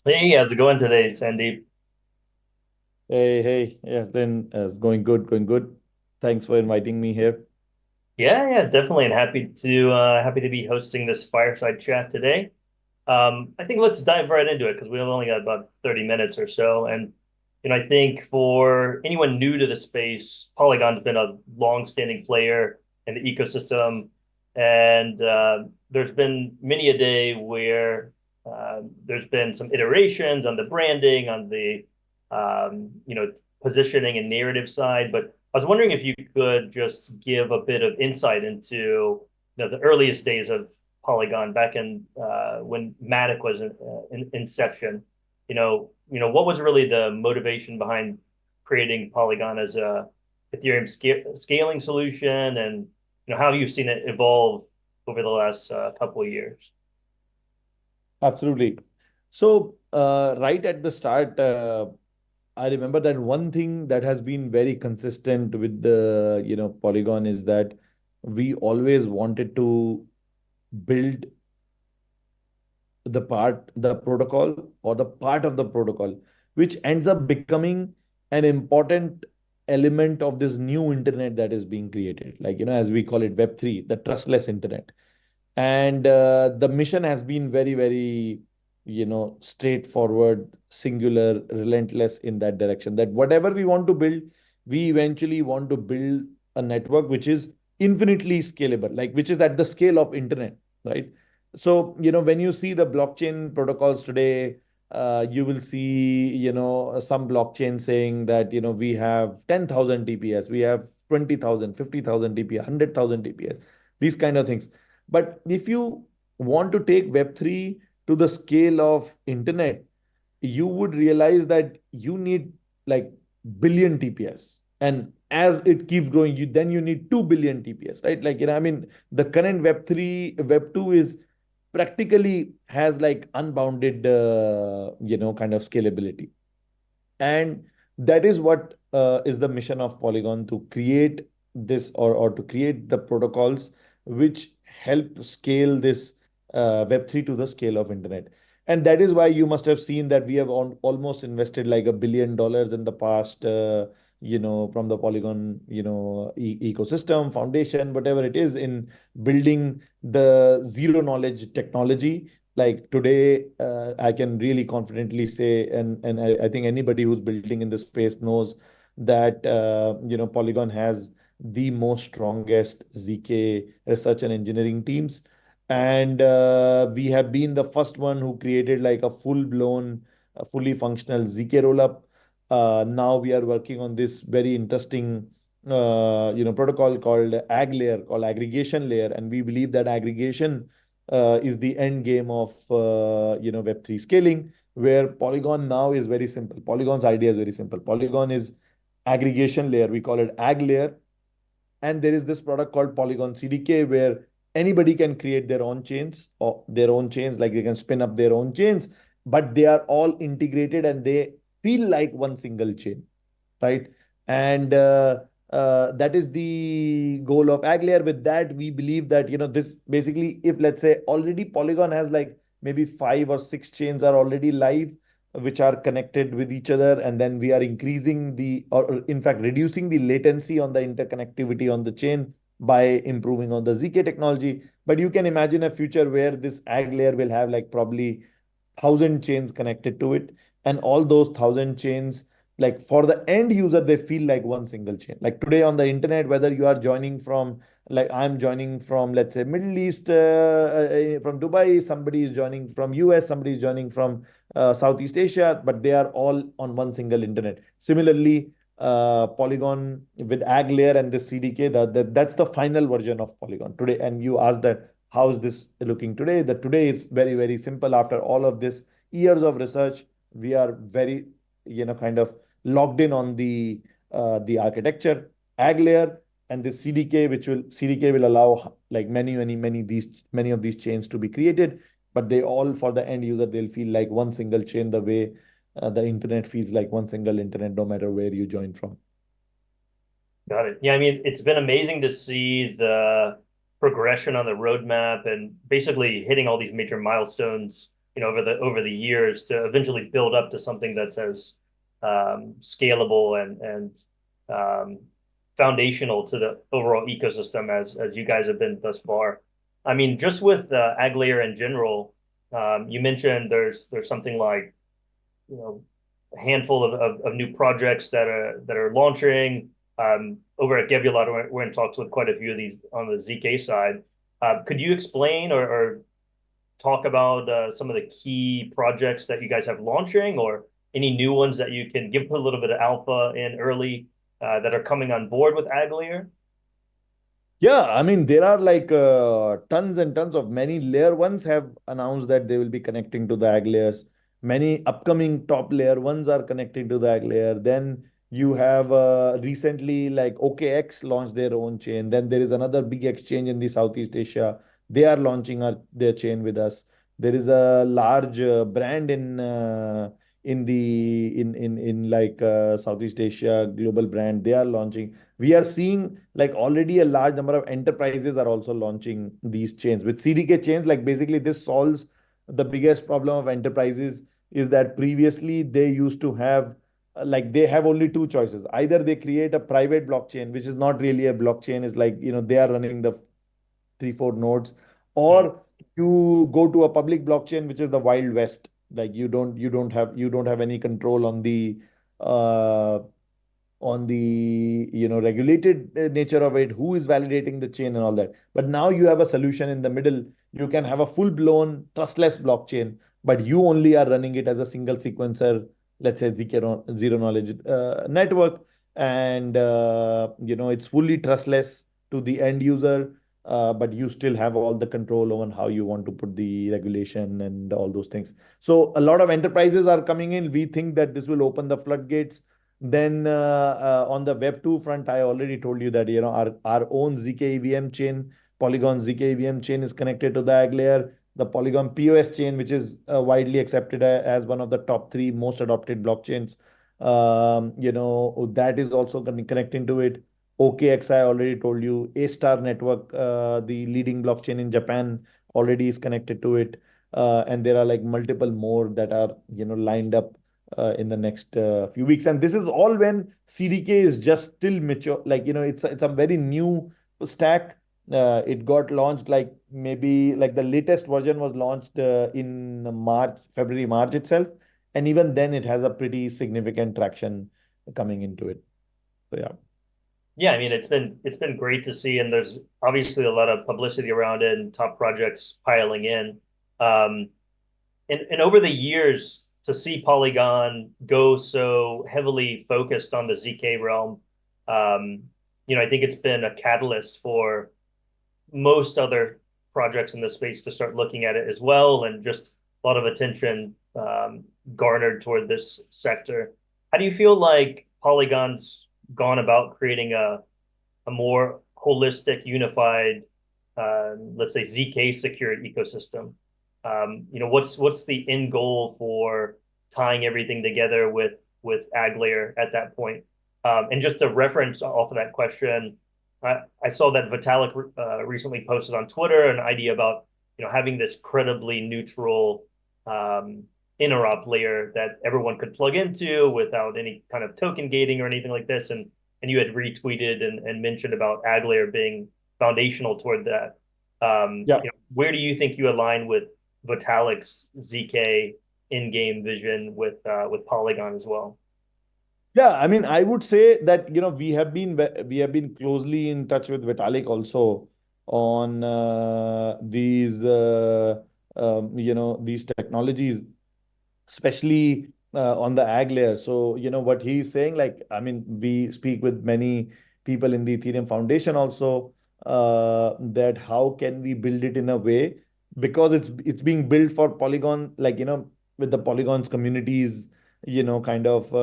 Hey, how's it going today, Sandeep? Hey, yes, then it's going good, going good. Thanks for inviting me here. Yeah, definitely, and happy to be hosting this fireside chat today. I think let's dive right into it because we've only got about 30 minutes or so. And I think for anyone new to the space, Polygon's been a long-standing player in the ecosystem, and there's been many a day where there's been some iterations on the branding, on the positioning and narrative side. But I was wondering if you could just give a bit of insight into the earliest days of Polygon back in when Matic was in inception. What was really the motivation behind creating Polygon as a Ethereum scaling solution, and how have you seen it evolve over the last couple of years? Absolutely. So, right at the start, I remember that one thing that has been very consistent with the, Polygon is that we always wanted to build the protocol or the part of the protocol, which ends up becoming an important element of this new internet that is being created. Like, as we call it Web3, the trustless internet. And the mission has been very, very, straightforward, singular, relentless in that direction. That whatever we want to build, we eventually want to build a network which is infinitely scalable, like which is at the scale of internet, right? So, when you see the blockchain protocols today, you will see, some blockchain saying that, we have 10,000 TPS, we have 20,000, 50,000 TPS, 100,000 TPS, these kind of things. But if you want to take Web3 to the scale of internet, you would realize that you need like billion TPS. And as it keeps growing, you need 2 billion TPS, right? Like, I mean, the current Web3, Web2 is practically has like unbounded, kind of scalability. And that is what is the mission of Polygon, to create this, or to create the protocols which help scale this Web3 to the scale of internet. And that is why you must have seen that we have almost invested like $1 billion in the past, from the Polygon, ecosystem, foundation, whatever it is, in building the zero knowledge technology. Like today, I can really confidently say, and I think anybody who's building in this space knows that Polygon has the most strongest ZK research and engineering teams, and we have been the first one who created like a full blown, fully functional ZK rollup. Now we are working on this very interesting protocol called AGGLayer, called aggregation layer, and we believe that aggregation is the end game of Web3 scaling, where Polygon now is very simple. Polygon's idea is very simple. Polygon is aggregation layer. We call it Ag layer, and there is this product called Polygon CDK, where anybody can create their own chains, or their own chains, like they can spin up their own chains, but they are all integrated and they feel like one single chain, right? And that is the goal of AggLayer. With that, we believe that, this basically, if let's say already Polygon has like maybe 5 or 6 chains are already live, which are connected with each other, and then we are increasing or in fact reducing the latency on the interconnectivity on the chain by improving on the ZK technology. But you can imagine a future where this AggLayer will have like probably 1,000 chains connected to it, and all those 1,000 chains, like for the end user, they feel like one single chain. Like today on the internet, whether you are joining from, like I'm joining from, let's say, Middle East, from Dubai, somebody is joining from US, somebody is joining from Southeast Asia, but they are all on one single internet. Similarly, Polygon with Ag layer and this CDK, that's the final version of Polygon today. And you ask that, how is this looking today? That today is very, very simple. After all of this years of research, we are very, kind of logged in on the architecture, Ag layer, and the CDK, which will CDK will allow like many of these chains to be created, but they all, for the end user, they'll feel like one single chain, the way the internet feels like one single internet, no matter where you join from. Got it. Yeah, I mean, it's been amazing to see the progression on the roadmap and basically hitting all these major milestones over the years to eventually build up to something that's as scalable and um, foundational to the overall ecosystem as you guys have been thus far. I mean, just with AggGlayer in general, you mentioned there's something like a handful of new projects that are launching. Over at Gevulot, we're in talks with quite a few of these on the ZK side. Could you explain or talk about some of the key projects that you guys have launching, or any new ones that you can give a little bit of alpha in early that are coming on board with AggLayer? Yeah, I mean, there are like tons and tons of many layer ones have announced that they will be connecting to the ag layers. Many upcoming top layer ones are connecting to the ag layer. Then you have recently like OKX launched their own chain. Then there is another big exchange in the Southeast Asia. They are launching their chain with us. There is a large brand in like Southeast Asia, global brand. They are launching. We are seeing like already a large number of enterprises are also launching these chains with CDK chains. Like basically this solves the biggest problem of enterprises is that previously they used to have like they have only two choices. Either they create a private blockchain, which is not really a blockchain, is like, they are running the three, four nodes, Mm. or you go to a public blockchain, which is the Wild West. Like you don't have any control uh, on the regulated nature of it, who is validating the chain and all that. But now you have a solution in the middle. You can have a full blown trustless blockchain, but you only are running it as a single sequencer, let's say zero knowledge network. And it's fully trustless to the end user, but you still have all the control over how you want to put the regulation and all those things. So a lot of enterprises are coming in. We think that this will open the floodgates. Then on the Web2 front, I already told you that our own ZK EVM chain, Polygon ZK EVM chain, is connected to the AG layer. The Polygon POS chain, which is widely accepted as one of the top three most adopted blockchains, that is also connecting to it. OKX, I already told you. A Star Network, the leading blockchain in Japan, already is connected to it. And there are like multiple more that are lined up in the next few weeks. And this is all when CDK is just still mature. Like, it's a very new stack. It got launched like maybe like the latest version was launched in February, March itself. And even then, it has a pretty significant traction coming into it. So, yeah. Yeah, I mean it's been great to see, and there's obviously a lot of publicity around it and top projects piling in. Um, and over the years, to see Polygon go so heavily focused on the ZK realm, um, I think it's been a catalyst for most other projects in the space to start looking at it as well, and just a lot of attention garnered toward this sector. How do you feel like Polygon's gone about creating a more holistic, unified, let's say ZK secure ecosystem? What's the end goal for tying everything together with AggLayer at that point? And just to reference off of that question, I saw that Vitalik recently posted on Twitter an idea about having this credibly neutral interop layer that everyone could plug into without any kind of token gating or anything like this. And you had retweeted and mentioned about AggLayer being foundational toward that. Yeah. Where do you think you align with Vitalik's ZK in-game vision with Polygon as well? Yeah, I mean, I would say that we have been closely in touch with Vitalik also on these technologies, especially on the ag layer. So, what he's saying, like, I mean, we speak with many people in the Ethereum Foundation also, that how can we build it in a way, because it's being built for Polygon, like, with the Polygon's communities, kind of,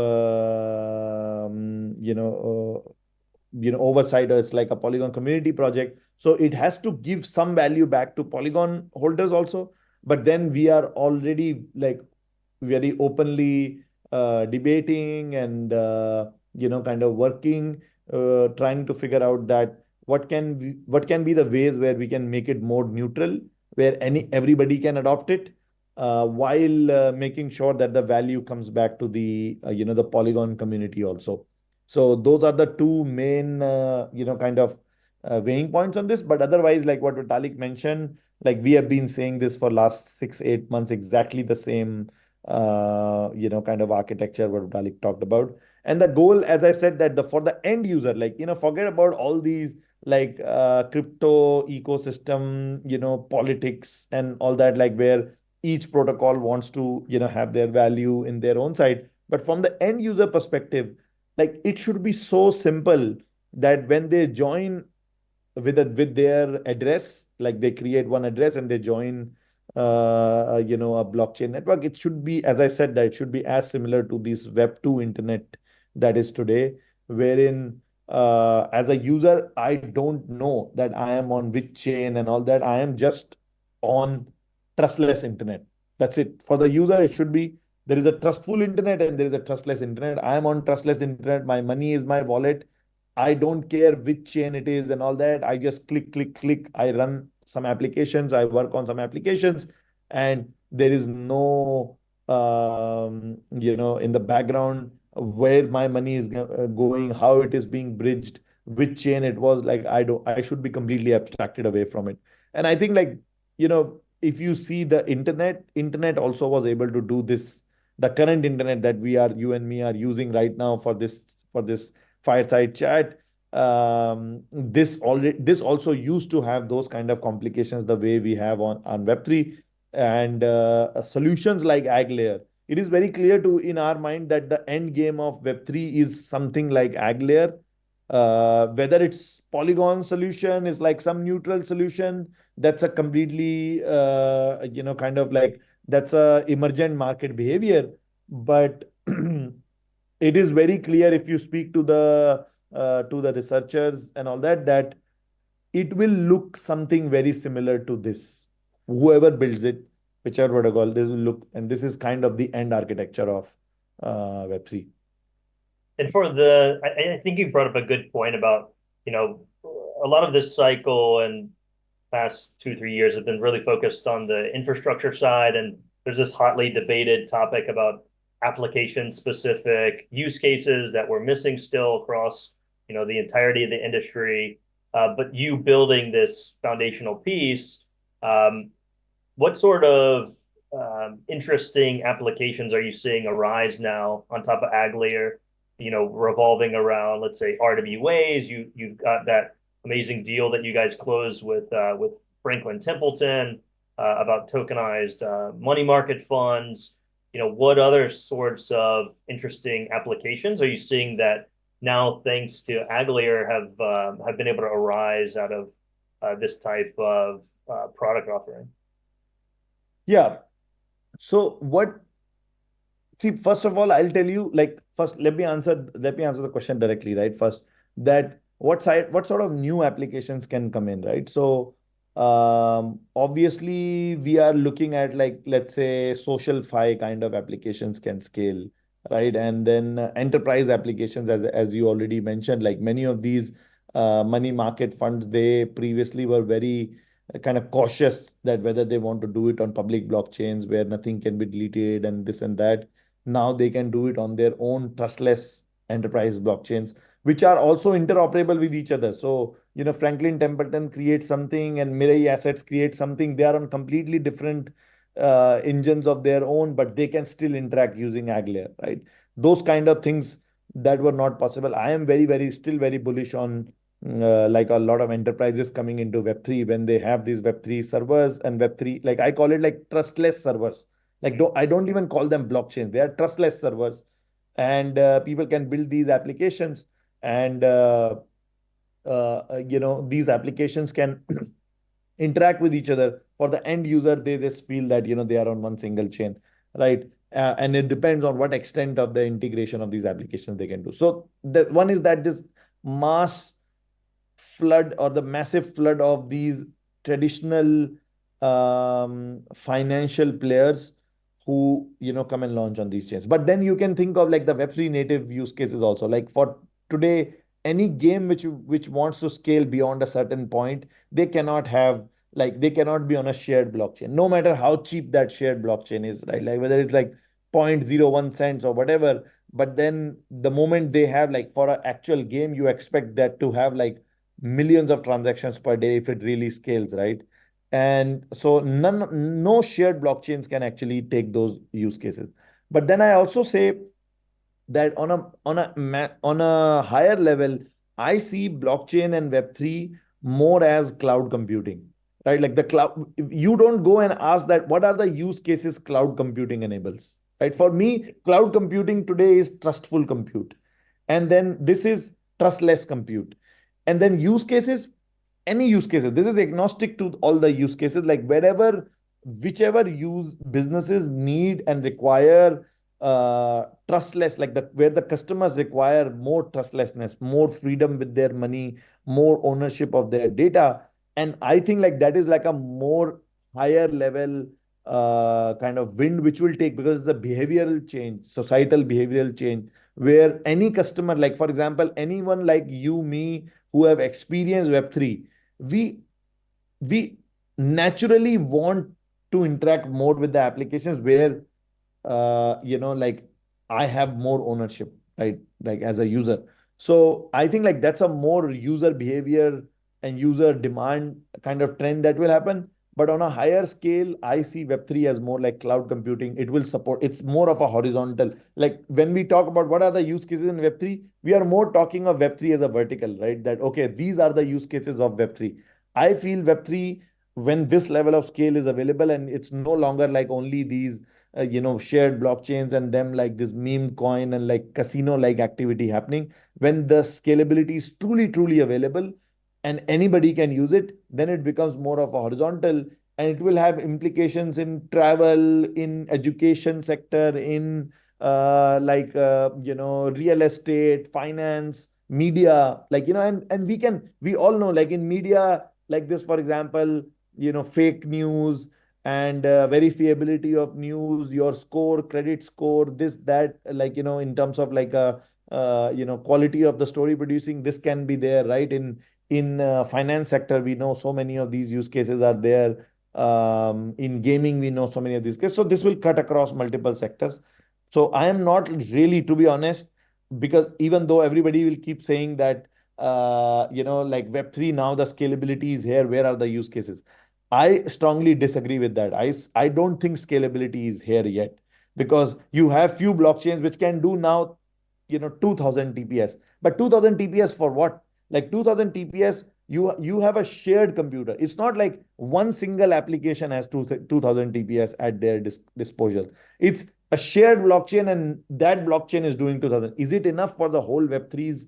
oversight, or it's like a Polygon community project. So it has to give some value back to Polygon holders also. But then we are already like very openly debating and kind of working, trying to figure out that what can be the ways where we can make it more neutral, where everybody can adopt it, while making sure that the value comes back to the the Polygon community also. So those are the two main kind of weighing points on this. But otherwise, like what Vitalik mentioned, like we have been saying this for last 6 8 months, exactly the same kind of architecture what Vitalik talked about. And the goal, as I said, that the for the end user, like forget about all these like crypto ecosystem, politics and all that, like where each protocol wants to have their value in their own side. But from the end user perspective, like it should be so simple that when they join with their address, like they create one address and they join a blockchain network, it should be, as I said, that it should be as similar to this Web2 internet that is today, wherein as a user I don't know that I am on which chain and all that. I am just on trustless internet. That's it. For the user it should be, there is a trustful internet and there is a trustless internet. I am on trustless internet, my money is my wallet. I don't care which chain it is and all that. I just click, click, click. I run some applications. I work on some applications, and there is no, in the background where my money is going, how it is being bridged, which chain it was. Like I don't. I should be completely abstracted away from it. And I think like if you see the internet also was able to do this. The current internet that you and me are using right now for this fireside chat, this also used to have those kind of complications the way we have on Web3, and solutions like AggGlayer. It is very clear to in our mind that the end game of Web3 is something like AggGlayer. Whether it's Polygon solution is like some neutral solution, that's a completely kind of like that's a emergent market behavior. But it is very clear if you speak to the researchers and all that, that it will look something very similar to this. Whoever builds it, whichever protocol, this will look, and this is kind of the end architecture of Web3. And I think you brought up a good point about, a lot of this cycle and past 2 3 years have been really focused on the infrastructure side, and there's this hotly debated topic about application specific use cases that we're missing still across the entirety of the industry. But you building this foundational piece, what sort of interesting applications are you seeing arise now on top of AggGlayer, revolving around, let's say, RWAs? You've got that amazing deal that you guys closed with Franklin Templeton about tokenized money market funds. What other sorts of interesting applications are you seeing that now, thanks to AggGlayer, have been able to arise out of this type of product offering? Yeah. So what? See, first of all, I'll tell you. Like, first, let me answer the question directly, right? First, that what sort of new applications can come in, right? So, obviously, we are looking at like let's say social fi kind of applications can scale, right? And then enterprise applications, as you already mentioned, like many of these money market funds, they previously were very kind of cautious that whether they want to do it on public blockchains where nothing can be deleted and this and that. Now they can do it on their own trustless enterprise blockchains, which are also interoperable with each other. So, Franklin Templeton creates something and Mirai Assets create something. They are on completely different engines of their own, but they can still interact using AggLayer, right? Those kind of things that were not possible. I am still very bullish on like a lot of enterprises coming into Web3 when they have these Web3 servers and Web3, like I call it like trustless servers. Like I don't even call them blockchains. They are trustless servers, and people can build these applications, and these applications can interact with each other. For the end user, they just feel that they are on one single chain, right? And it depends on what extent of the integration of these applications they can do. So the one is that this mass flood or the massive flood of these traditional financial players who come and launch on these chains. But then you can think of like the Web3 native use cases also. Like for today, any game which wants to scale beyond a certain point, they cannot have like they cannot be on a shared blockchain, no matter how cheap that shared blockchain is, right? Like whether it's like 0.01 cents or whatever. But then the moment they have, like for an actual game, you expect that to have like millions of transactions per day if it really scales, right? And so no shared blockchains can actually take those use cases. But then I also say that on a higher level, I see blockchain and Web3 more as cloud computing, right? Like the cloud, you don't go and ask that what are the use cases cloud computing enables, right? For me, cloud computing today is trustful compute, and then this is trustless compute, and then use cases, any use cases. This is agnostic to all the use cases, like wherever, whichever use businesses need and require trustless, like the where the customers require more trustlessness, more freedom with their money, more ownership of their data. And I think like that is like a more higher level kind of wind which will take, because it's a behavioral change, societal behavioral change, where any customer, like for example, anyone like you, me, who have experienced Web3, we we naturally want to interact more with the applications where like I have more ownership, right? Like as a user. So I think like that's a more user behavior and user demand kind of trend that will happen. But on a higher scale, I see Web3 as more like cloud computing. It will support, it's more of a horizontal. Like when we talk about what are the use cases in Web3, we are more talking of Web3 as a vertical, right? That, okay, these are the use cases of Web3. I feel Web3, when this level of scale is available and it's no longer like only these shared blockchains and them like this meme coin and like casino like activity happening, when the scalability is truly available and anybody can use it, then it becomes more of a horizontal, and it will have implications in travel, in education sector, in real estate, finance, media, and we all know, like in media like this, for example, fake news and verifiability of news, your score, credit score, this, that, in terms of like a quality of the story producing, this can be there, right? In finance sector, we know so many of these use cases are there. In gaming, we know so many of these cases. So this will cut across multiple sectors. So I am not really, to be honest, because even though everybody will keep saying that, like Web3 now the scalability is here, where are the use cases? I strongly disagree with that. I don't think scalability is here yet, because you have few blockchains which can do now, 2000 TPS. But 2000 TPS for what? Like 2000 TPS, you have a shared computer. It's not like one single application has 2000 TPS at their disposal. It's a shared blockchain, and that blockchain is doing 2000. Is it enough for the whole Web3's,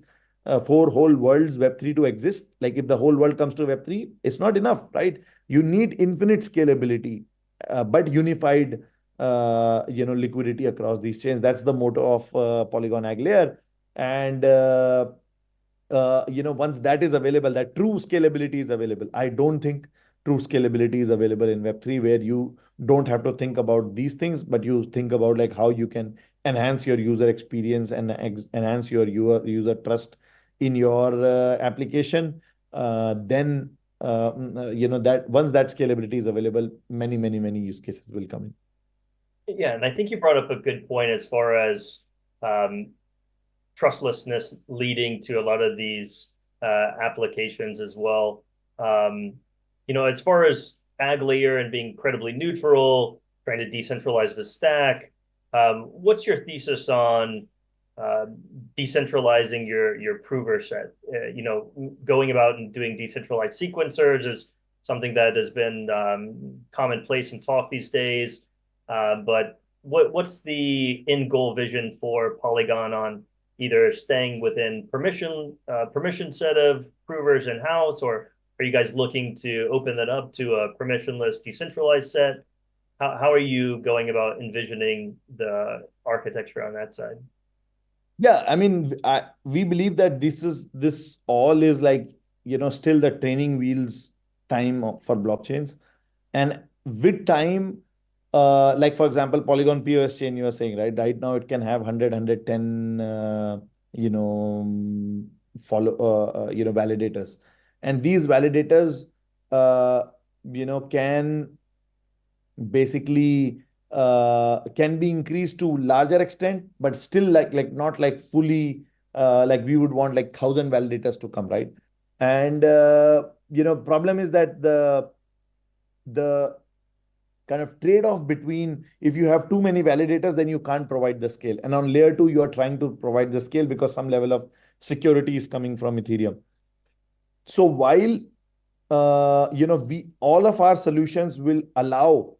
for whole world's Web3 to exist? Like if the whole world comes to Web3, it's not enough, right? You need infinite scalability, but unified, liquidity across these chains. That's the motto of Polygon AggGlayer. And once that is available, that true scalability is available. I don't think true scalability is available in Web3, where you don't have to think about these things, but you think about like how you can enhance your user experience and enhance your user trust in your application. Then that once that scalability is available, many use cases will come in. Yeah, and I think you brought up a good point as far as um, trustlessness leading to a lot of these applications as well. As far as AggGlayer and being incredibly neutral, trying to decentralize the stack, what's your thesis on uh, decentralizing your prover set? Going about and doing decentralized sequencers is something that has been commonplace in talk these days. But what's the end goal vision for Polygon on either staying within permission set of provers in house, or are you guys looking to open that up to a permissionless decentralized set? How are you going about envisioning the architecture on that side? Yeah, I mean, we believe that this all is like, still the training wheels time for blockchains. And with time, like for example, Polygon POS chain, you are saying, right? Right now it can have 100, follow, validators. And these validators, uh, can basically can be increased to larger extent, but still like not like fully like we would want like 1,000 validators to come, right? And problem is that the kind of trade-off between, if you have too many validators, then you can't provide the scale. And on layer two, you are trying to provide the scale because some level of security is coming from Ethereum. So while we all of our solutions will allow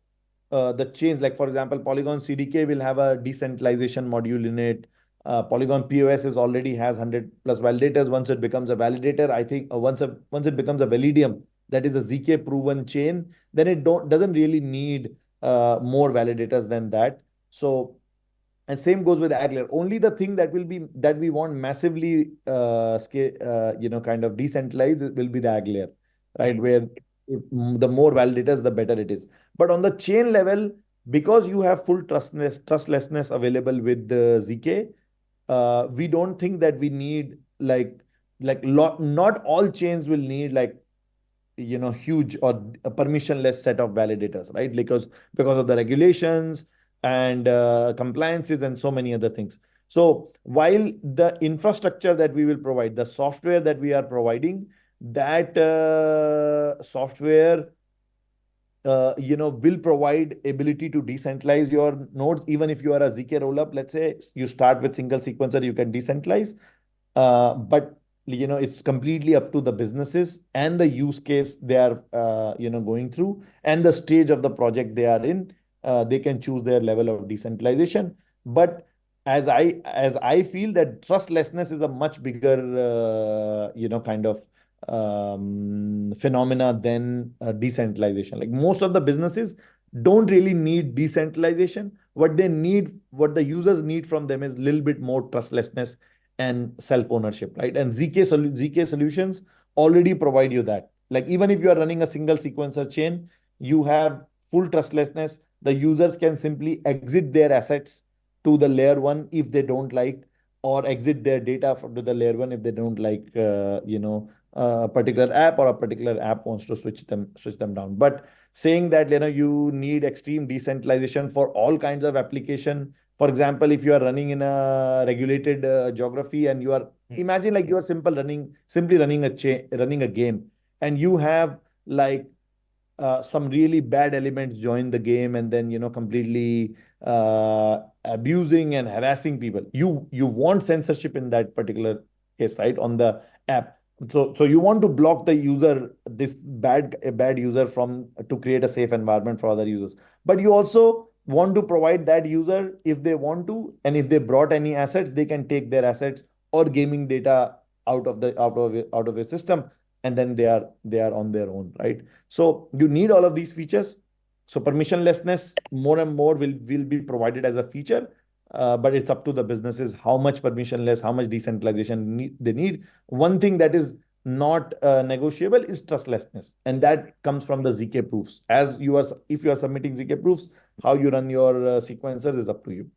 the change. Like for example, Polygon CDK will have a decentralization module in it. Polygon POS is already has 100 plus validators. Once it becomes a validator, I think once it becomes a Validium, that is a ZK proven chain, then it doesn't really need more validators than that. So, and same goes with AggGlayer. Only the thing that will be that we want massively scale, kind of decentralized will be the AggGlayer, right? Where the more validators, the better it is. But on the chain level, because you have full trustlessness available with the ZK, we don't think that we need not all chains will need like huge or a permissionless set of validators, right? Because of the regulations and compliances and so many other things. So while the infrastructure that we will provide, the software that we are providing, that software will provide ability to decentralize your nodes. Even if you are a ZK rollup, let's say you start with single sequencer, you can decentralize. But it's completely up to the businesses and the use case they are going through and the stage of the project they are in. They can choose their level of decentralization. But as I feel that trustlessness is a much bigger kind of phenomena than decentralization. Like most of the businesses don't really need decentralization. What the users need from them is a little bit more trustlessness and self ownership, right? And ZK solutions already provide you that. Like even if you are running a single sequencer chain, you have full trustlessness. The users can simply exit their assets to the layer one if they don't like, or exit their data to the layer one if they don't like, a particular app, or a particular app wants to switch them down. But saying that you need extreme decentralization for all kinds of application. For example, if you are running in a regulated geography and you are, imagine like you are simply running a game, and you have like some really bad elements join the game, and then completely abusing and harassing people. You want censorship in that particular case, right, on the app. So you want to block the user, this bad user, from to create a safe environment for other users. But you also want to provide that user, if they want to, and if they brought any assets, they can take their assets or gaming data out of your system, and then they are on their own, right? So you need all of these features. So permissionlessness more and more will be provided as a feature, but it's up to the businesses how much permissionless, how much decentralization they need. One thing that is not negotiable is trustlessness, and that comes from the ZK proofs. If you are submitting ZK proofs, how you run your sequencer is up to you.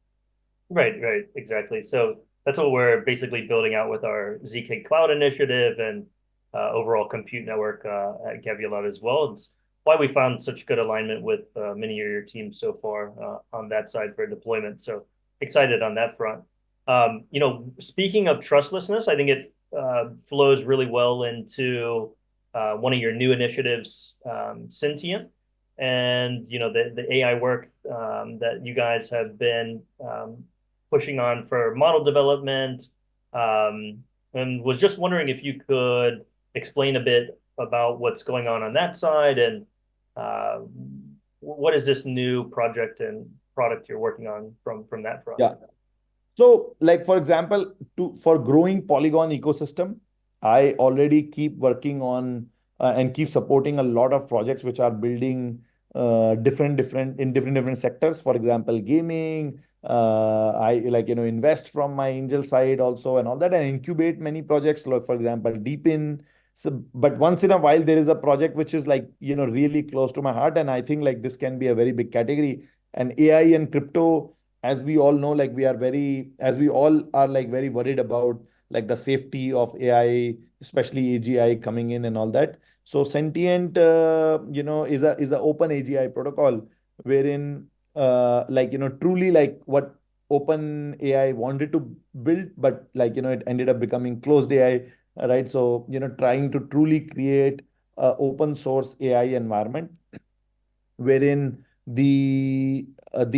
Right, exactly. So that's what we're basically building out with our ZK Cloud initiative and overall compute network at Gevulot as well. It's why we found such good alignment with many of your teams so far on that side for deployment. So excited on that front. Speaking of trustlessness, I think it flows really well into one of your new initiatives, Sentient, and the AI work that you guys have been pushing on for model development, and was just wondering if you could explain a bit about what's going on that side, and uh, what is this new project and product you're working on from that front? Yeah. So, like for example, for growing Polygon ecosystem, I already keep working on and keep supporting a lot of projects which are building different sectors. For example, gaming. I invest from my angel side also and all that, and incubate many projects. Like for example, Deepin. So, but once in a while there is a project which is like really close to my heart, and I think like this can be a very big category. And AI and crypto, as we all know, like as we all are like very worried about like the safety of AI, especially AGI coming in and all that. So sentient, is a open AGI protocol wherein, truly like what open AI wanted to build, but it ended up becoming closed AI, right? So, trying to truly create a open source AI environment wherein the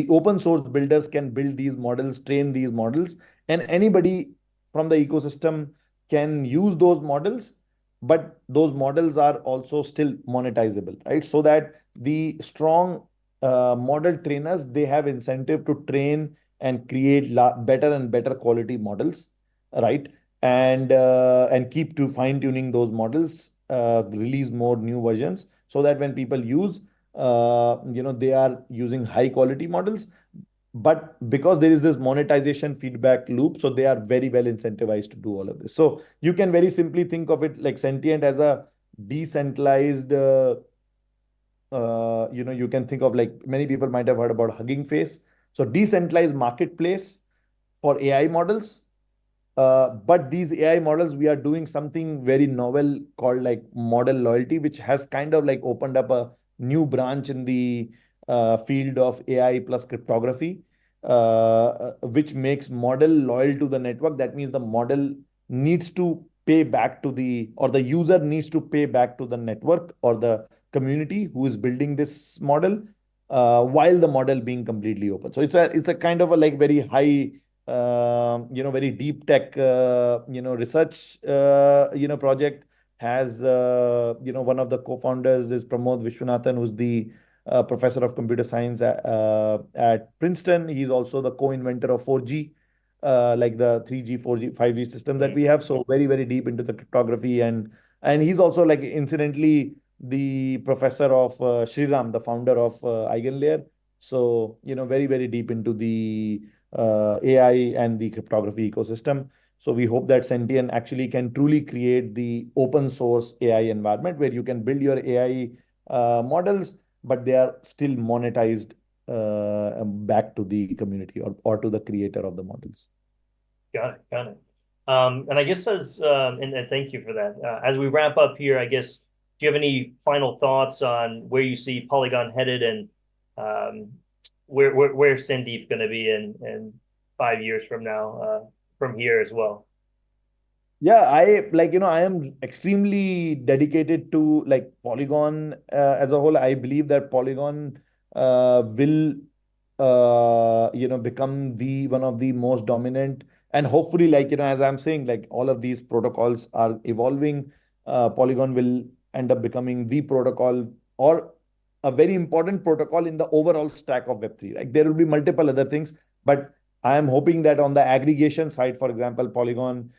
open source builders can build these models, train these models, and anybody from the ecosystem can use those models, but those models are also still monetizable, right? So that the strong model trainers, they have incentive to train and create better and better quality models, right? And keep to fine tuning those models, release more new versions so that when people use, they are using high quality models. But because there is this monetization feedback loop, so they are very well incentivized to do all of this. So you can very simply think of it like sentient as a decentralized, you can think of, like, many people might have heard about Hugging Face. So decentralized marketplace for AI models. But these AI models, we are doing something very novel called like model loyalty, which has kind of like opened up a new branch in the field of AI plus cryptography, which makes model loyal to the network. That means the model needs to pay back to or the user needs to pay back to the network or the community who is building this model, while the model being completely open. So it's a kind of a like very high, very deep tech, research, project. Has, one of the co-founders is Pramod Vishwanathan, who's the professor of computer science at Princeton. He's also the co-inventor of 4G, like the 3G, 4G, 5G system that we have. So very, very deep into the cryptography. And he's also, like, incidentally, the professor of Sriram, the founder of EigenLayer. So, very, very deep into the AI and the cryptography ecosystem. So we hope that Sentient actually can truly create the open source AI environment where you can build your AI models, but they are still monetized back to the community, or to the creator of the models. Got it. Got it. And I guess and thank you for that. As we wrap up here, I guess, do you have any final thoughts on where you see Polygon headed, and where Sandeep going to be in 5 years from now, from here as well? Yeah, I am extremely dedicated to like Polygon as a whole. I believe that Polygon will, become the one of the most dominant, and hopefully, like, as I'm saying, like all of these protocols are evolving. Polygon will end up becoming the protocol, or a very important protocol in the overall stack of Web3. Like, there will be multiple other things, but I am hoping that on the aggregation side, for example, Polygon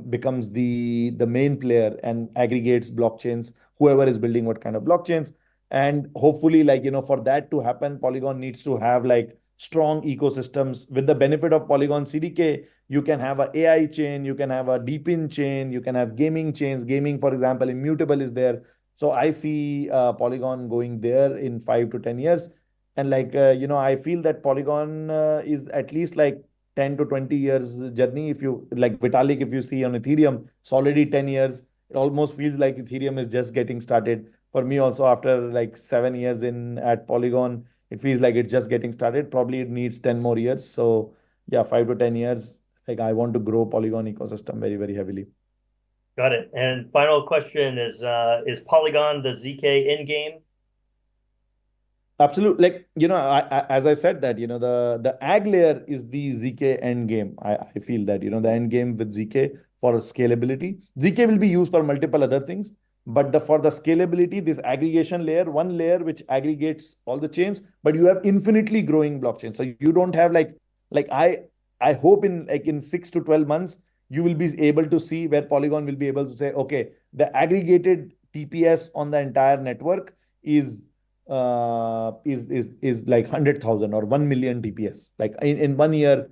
becomes the main player and aggregates blockchains, whoever is building what kind of blockchains. And hopefully, like, for that to happen, Polygon needs to have like strong ecosystems. With the benefit of Polygon CDK, you can have a AI chain, you can have a deepin chain, you can have gaming chains. Gaming, for example, immutable is there. So I see Polygon going there in 5 to 10 years. And like, I feel that Polygon is at least like 10 to 20 years journey. If you like Vitalik, if you see on Ethereum, it's already 10 years. It almost feels like Ethereum is just getting started. For me also, after like 7 years in at Polygon, it feels like it's just getting started. Probably it needs 10 more years. So yeah, 5 to 10 years. Like, I want to grow Polygon ecosystem very, very heavily. Got it. And final question is Polygon the ZK endgame? Absolutely. Like, as I said that, the ag layer is the ZK end game. I feel that, the end game with ZK for scalability. ZK will be used for multiple other things, but for the scalability, this aggregation layer, one layer which aggregates all the chains, but you have infinitely growing blockchain. So you don't have like I hope in like in 6 to 12 months, you will be able to see where Polygon will be able to say, okay, the aggregated TPS on the entire network is like 100,000 or 1 million TPS. Like in 1 year,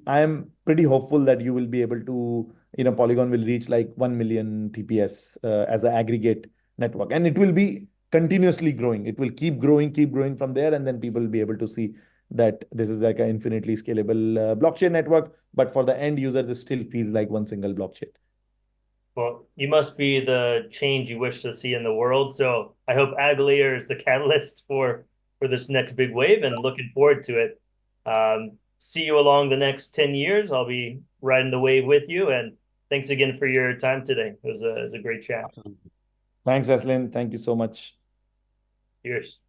I am pretty hopeful that you will be able to, Polygon will reach like 1 million TPS as an aggregate network, and it will be continuously growing. It will keep growing from there, and then people will be able to see that this is like an infinitely scalable blockchain network. But for the end user, this still feels like one single blockchain. Well, you must be the change you wish to see in the world. So I hope AGGLayer is the catalyst for this next big wave, and looking forward to it. See you along the next 10 years. I'll be riding the wave with you. And thanks again for your time today. It was a great chat. Thanks, Heslin. Thank you so much. Cheers.